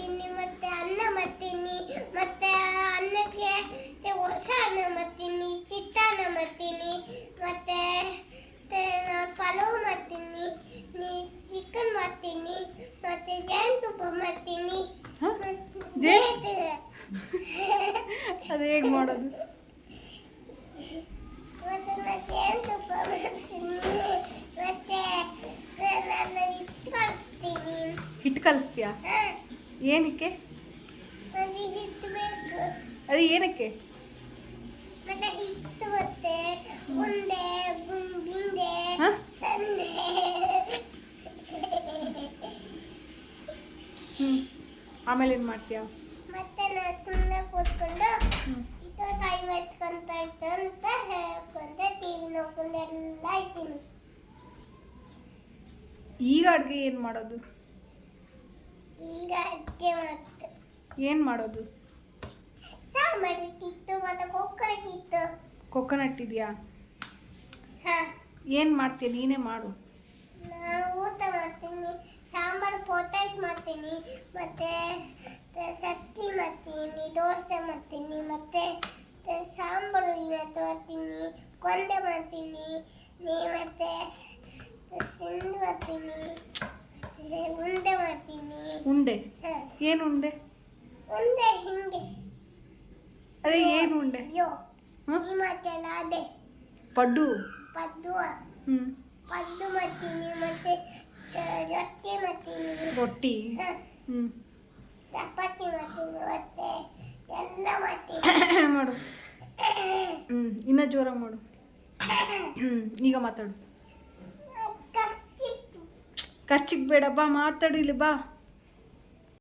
ಮಾಡ್ತೀನಿ, ಮತ್ತೆ ಅನ್ನ ಮಾಡ್ತೀನಿ, ಮತ್ತೆ ಅನ್ನಕ್ಕೆ ಹೊಸ ಅನ್ನ ಮಾಡ್ತೀನಿ, ಚಿತ್ರಾನ್ನ ಮಾಡ್ತೀನಿ, ಮತ್ತೆ ಪಲಾವ್ ಮಾಡ್ತೀನಿ, ಚಿಕನ್ ಮಾಡ್ತೀನಿ, ಮತ್ತೆ ಜೇನುತುಪ್ಪ ಮಾಡ್ತೀನಿ. ಅದು ಹೇಗೆ ಮಾಡೋದು? ಮತ್ತೆ ನಾನು ಜೇನುತುಪ್ಪ ಮಾಡ್ತೀನಿ, ಮತ್ತೆ ನಾನು ಹಿಟ್ಟು ಕಲಿಸ್ತೀನಿ. ಹಿಟ್ಟು ಕಲಿಸ್ತೀಯಾ? ಏನಕ್ಕೆ? ನನಗೆ ಹಿಟ್ಟು ಬೇಕು. ಅದು ಏನಕ್ಕೆ? ಮತ್ತೆ ಹಿಟ್ಟು ಮತ್ತೆ ಉಂಡೆ, ಬಿಂದೆ, ಸಂಡೆ. ಆಮೇಲೆ ಏನು ಮಾಡ್ತೀಯಾ? ಮತ್ತೆ ನಾನು ಸುಮ್ಮನೆ ಕೂತ್ಕೊಂಡು ಇದು ಟೈಮ್ ಎತ್ಕೊಂತ ಇತ್ತು ಅಂತ ಹೇಳ್ಕೊಂಡೆ, ಟಿವಿ ನೋಡ್ಕೊಂಡು ಎಲ್ಲ ಇದ್ದೀನಿ. ಈಗ ಅಡುಗೆ ಏನು ಮಾಡೋದು? ಈಗ ಅಡುಗೆ ಮಾಡ್ತು. ಏನು ಮಾಡೋದು? ಸಾಂಬಾರು ಇಟ್ಟಿತ್ತು, ಮತ್ತೆ ಕೊಕ್ಕರೆ ಇತ್ತು. ಕೊಕೊನಟ್ ಇದೆಯಾ? ಹಾಂ. ಏನು ಮಾಡ್ತೀಯ? ನೀನೇ ಮಾಡು. ನಾನು ಊಟ ಮಾಡ್ತೀನಿ, ಸಾಂಬಾರು ಪೊಟಾಟೊ ಮಾಡ್ತೀನಿ, ಮತ್ತೆ ಚಟ್ನಿ ಮಾಡ್ತೀನಿ, ದೋಸೆ ಮಾಡ್ತೀನಿ, ಮತ್ತೆ ಸಾಂಬಾರು ಇವತ್ತು ಮಾಡ್ತೀನಿ, ಕೊಂಡೆ ಮಾಡ್ತೀನಿ, ಮತ್ತೆ ಸಿಂಡು ಮಾಡ್ತೀನಿ, ಉಂಡೆ ಮಾಡ್ತೀನಿ. ಉಂಡೆ? ಏನು ಉಂಡೆ? ಉಂಡೆ ಹಿಂಗೆ. ಅದೇ ಏನು ಉಂಡೆ? ಯೋ ಹಿಮಾಚಲ ಅದೇ ಪಡ್ಡು. ಪದ್ದು ಹ್ಞೂ. ಪದ್ದು ಮಾಡ್ತೀನಿ, ಮತ್ತೆ ರೊಟ್ಟಿ ಮಾಡ್ತೀನಿ. ರೊಟ್ಟಿ? ಹ್ಞೂ. ಚಪಾತಿ ಮಾಡ್ತೀನಿ, ಮತ್ತೆ ಎಲ್ಲ ಮಾಡ್ತೀನಿ. ಮಾಡು. ಇನ್ನೂ ಜೋರಾಗಿ ಮಾಡು. ಈಗ ಮಾತಾಡು. ಖರ್ಚಿಗೆ ಬೇಡ, ಬಾ ಮಾತಾಡು ಇಲ್ಲಿ ಬಾ.